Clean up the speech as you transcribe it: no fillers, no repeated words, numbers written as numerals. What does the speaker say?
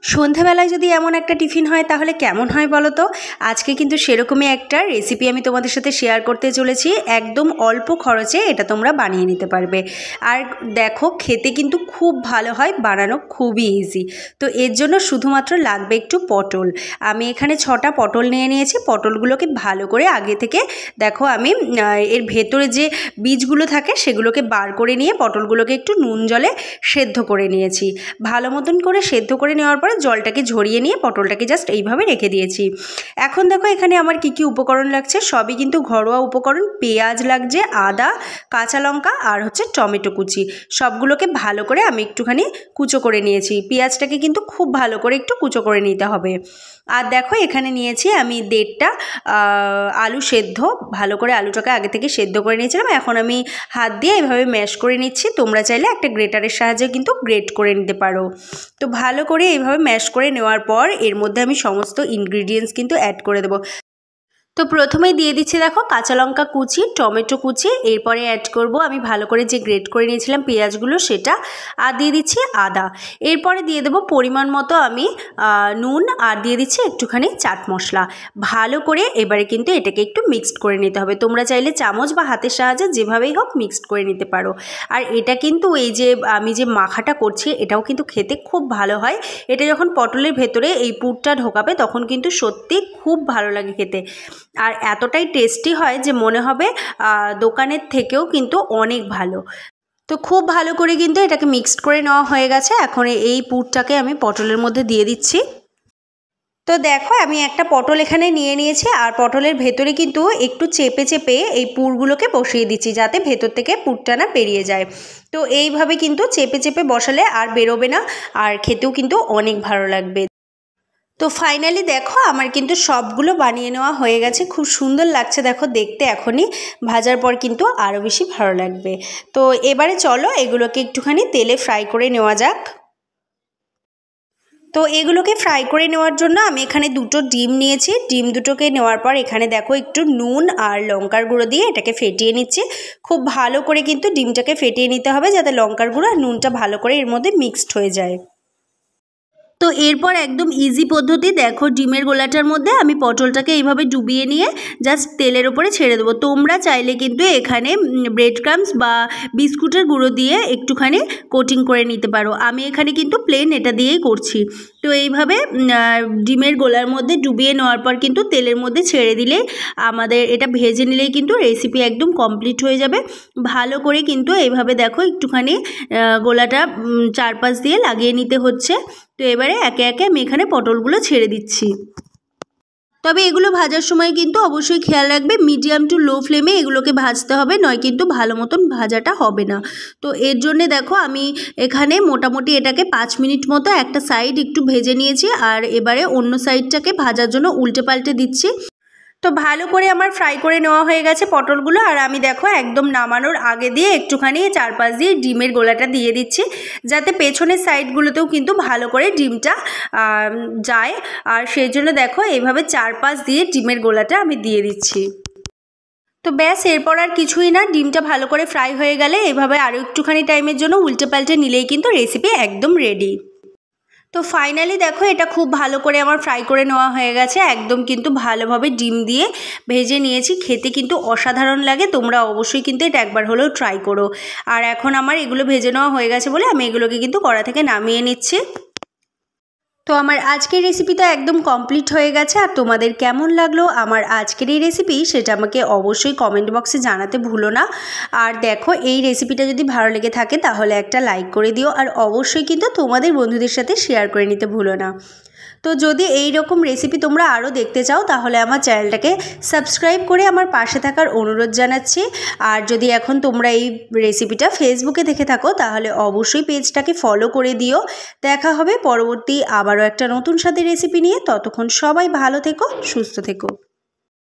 সন্ধ্যাবেলায় যদি এমন একটা টিফিন হয় তাহলে কেমন হয় বলো তো। আজকে কিন্তু সেরকমই একটা রেসিপি আমি তোমাদের সাথে শেয়ার করতে চলেছি। একদম অল্প খরচে এটা তোমরা বানিয়ে নিতে পারবে। আর দেখো খেতে কিন্তু খুব ভালো হয়, বানানো খুবই ইজি। তো এর জন্য শুধুমাত্র লাগবে একটু পটল। আমি এখানে 6টা পটল নিয়ে নিয়েছি। পটলগুলোকে ভালো করে আগে থেকে দেখো আমি এর ভেতরে যে বীজগুলো থাকে সেগুলোকে বার করে নিয়ে পটলগুলোকে একটু নুন জলে সেদ্ধ করে নিয়েছি। ভালো মতন করে সেদ্ধ করে নেওয়ার পরে জলটাকে ঝরিয়ে নিয়ে পটলটাকে জাস্ট এইভাবে রেখে দিয়েছি। এখন দেখো এখানে আমার কি কি উপকরণ লাগছে, সবই কিন্তু ঘরোয়া উপকরণ। পেঁয়াজ লাগছে, আদা, কাঁচা লঙ্কা আর হচ্ছে টমেটো কুচি। সবগুলোকে ভালো করে আমি একটুখানি কুচো করে নিয়েছি। পেঁয়াজটাকে কিন্তু খুব ভালো করে একটু কুচো করে নিতে হবে। আর দেখো এখানে নিয়েছি আমি 1.5টা আলু সেদ্ধ। ভালো করে আলুটাকে আগে থেকে সেদ্ধ করে নিয়েছিলাম। এখন আমি হাত দিয়ে এভাবে ম্যাশ করে নিচ্ছি। তোমরা চাইলে একটা গ্রেটারের সাহায্যে কিন্তু গ্রেট করে নিতে পারো। তো ভালো করে এইভাবে ম্যাশ করে নেওয়ার পর এর মধ্যে আমি সমস্ত ইনগ্রিডিয়েন্টস কিন্তু অ্যাড করে দেবো। তো প্রথমেই দিয়ে দিচ্ছি দেখো কাঁচা লঙ্কা কুচি, টমেটো কুচি, এরপরে অ্যাড করব আমি ভালো করে যে গ্রেট করে নিয়েছিলাম পেঁয়াজগুলো সেটা, আর দিয়ে দিচ্ছি আদা। এরপরে দিয়ে দেবো পরিমাণ মতো আমি নুন, আর দিয়ে দিচ্ছি একটুখানি চাট মশলা। ভালো করে এবারে কিন্তু এটাকে একটু মিক্সড করে নিতে হবে। তোমরা চাইলে চামচ বা হাতের সাহায্যে যেভাবেই হোক মিক্সড করে নিতে পারো। আর এটা কিন্তু এই যে আমি যে মাখাটা করছি এটাও কিন্তু খেতে খুব ভালো হয়। এটা যখন পটলের ভেতরে এই পুরটা ঢোকাবে তখন কিন্তু সত্যি খুব ভালো লাগে খেতে। আর এতটাই টেস্টি হয় যে মনে হবে দোকানের থেকেও কিন্তু অনেক ভালো। তো খুব ভালো করে কিন্তু এটাকে মিক্সড করে নেওয়া হয়ে গেছে। এখন এই পুরটাকে আমি পটলের মধ্যে দিয়ে দিচ্ছি। তো দেখো আমি একটা পটল এখানে নিয়ে নিয়েছি, আর পটলের ভেতরে কিন্তু একটু চেপে চেপে এই পুরগুলোকে বসিয়ে দিচ্ছি যাতে ভেতর থেকে পুরটা না বেরিয়ে যায়। তো এইভাবে কিন্তু চেপে চেপে বসালে আর বেরোবে না, আর খেতেও কিন্তু অনেক ভালো লাগবে। তো ফাইনালি দেখো আমার কিন্তু সবগুলো বানিয়ে নেওয়া হয়ে গেছে। খুব সুন্দর লাগছে দেখো দেখতে। এখনই ভাজার পর কিন্তু আরও বেশি ভালো লাগবে। তো এবারে চলো এগুলোকে একটুখানি তেলে ফ্রাই করে নেওয়া যাক। তো এগুলোকে ফ্রাই করে নেওয়ার জন্য আমি এখানে 2টো ডিম নিয়েছি। ডিম দুটোকে নেওয়ার পর এখানে দেখো একটু নুন আর লঙ্কার গুঁড়ো দিয়ে এটাকে ফেটিয়ে নিচ্ছি। খুব ভালো করে কিন্তু ডিমটাকে ফেটিয়ে নিতে হবে যাতে লঙ্কার গুঁড়ো আর নুনটা ভালো করে এর মধ্যে মিক্সড হয়ে যায়। তো এরপর একদম ইজি পদ্ধতি, দেখো ডিমের গোলাটার মধ্যে আমি পটলটাকে এইভাবে ডুবিয়ে নিয়ে জাস্ট তেলের ওপরে ছেড়ে দেবো। তোমরা চাইলে কিন্তু এখানে ব্রেড ক্রাম্বস বা বিস্কুটের গুঁড়ো দিয়ে একটুখানি কোটিং করে নিতে পারো। আমি এখানে কিন্তু প্লেন এটা দিয়েই করছি। তো এইভাবে ডিমের গোলার মধ্যে ডুবিয়ে নেওয়ার পর কিন্তু তেলের মধ্যে ছেড়ে দিলে আমাদের এটা ভেজে নিলেই কিন্তু রেসিপি একদম কমপ্লিট হয়ে যাবে। ভালো করে কিন্তু এইভাবে দেখো একটুখানি গোলাটা চারপাশ দিয়ে লাগিয়ে নিতে হচ্ছে। তো এবারে একে একে আমি এখানে পটলগুলো ছেড়ে দিচ্ছি। তবে এগুলো ভাজার সময় কিন্তু অবশ্যই খেয়াল রাখবে মিডিয়াম টু লো ফ্লেমে এগুলোকে ভাজতে হবে, নয় কিন্তু ভালো মতন ভাজাটা হবে না। তো এর জন্যে দেখো আমি এখানে মোটামুটি এটাকে 5 মিনিট মতো একটা সাইড একটু ভেজে নিয়েছি, আর এবারে অন্য সাইডটাকে ভাজার জন্য উল্টে পাল্টে দিচ্ছি। তো ভালো করে আমার ফ্রাই করে নেওয়া হয়ে গেছে পটলগুলো, আর আমি দেখো একদম নামানোর আগে দিয়ে একটুখানি চারপাশ দিয়ে ডিমের গোলাটা দিয়ে দিচ্ছি যাতে পেছনের সাইডগুলোতেও কিন্তু ভালো করে ডিমটা যায়। আর সেই জন্য দেখো এইভাবে চারপাশ দিয়ে ডিমের গোলাটা আমি দিয়ে দিচ্ছি। তো ব্যাস এরপর আর কিছুই না, ডিমটা ভালো করে ফ্রাই হয়ে গেলে এভাবে আরও একটুখানি টাইমের জন্য উল্টে পাল্টে নিলেই কিন্তু রেসিপি একদম রেডি। তো ফাইনালি দেখো এটা খুব ভালো করে আমার ফ্রাই করে নেওয়া হয়ে গেছে। একদম কিন্তু ভালোভাবে ডিম দিয়ে ভেজে নিয়েছি। খেতে কিন্তু অসাধারণ লাগে। তোমরা অবশ্যই কিন্তু এটা একবার হলেও ট্রাই করো। আর এখন আমার এগুলো ভেজে নেওয়া হয়ে গেছে বলে আমি এগুলোকে কিন্তু কড়া থেকে নামিয়ে নিচ্ছি। তো আমার আজকের রেসিপিটা একদম কমপ্লিট হয়ে গেছে। আর তোমাদের কেমন লাগলো আমার আজকের এই রেসিপি সেটা আমাকে অবশ্যই কমেন্ট বক্সে জানাতে ভুলো না। আর দেখো এই রেসিপিটা যদি ভালো লেগে থাকে তাহলে একটা লাইক করে দিও, আর অবশ্যই কিন্তু তোমাদের বন্ধুদের সাথে শেয়ার করে নিতে ভুলো না। তো যদি এই রকম রেসিপি তোমরা আরও দেখতে চাও তাহলে আমার চ্যানেলটাকে সাবস্ক্রাইব করে আমার পাশে থাকার অনুরোধ জানাচ্ছি। আর যদি এখন তোমরা এই রেসিপিটা ফেসবুকে দেখে থাকো তাহলে অবশ্যই পেজটাকে ফলো করে দিও। দেখা হবে পরবর্তী আবারও একটা নতুন স্বাদের রেসিপি নিয়ে। ততক্ষণ সবাই ভালো থেকো, সুস্থ থেকো।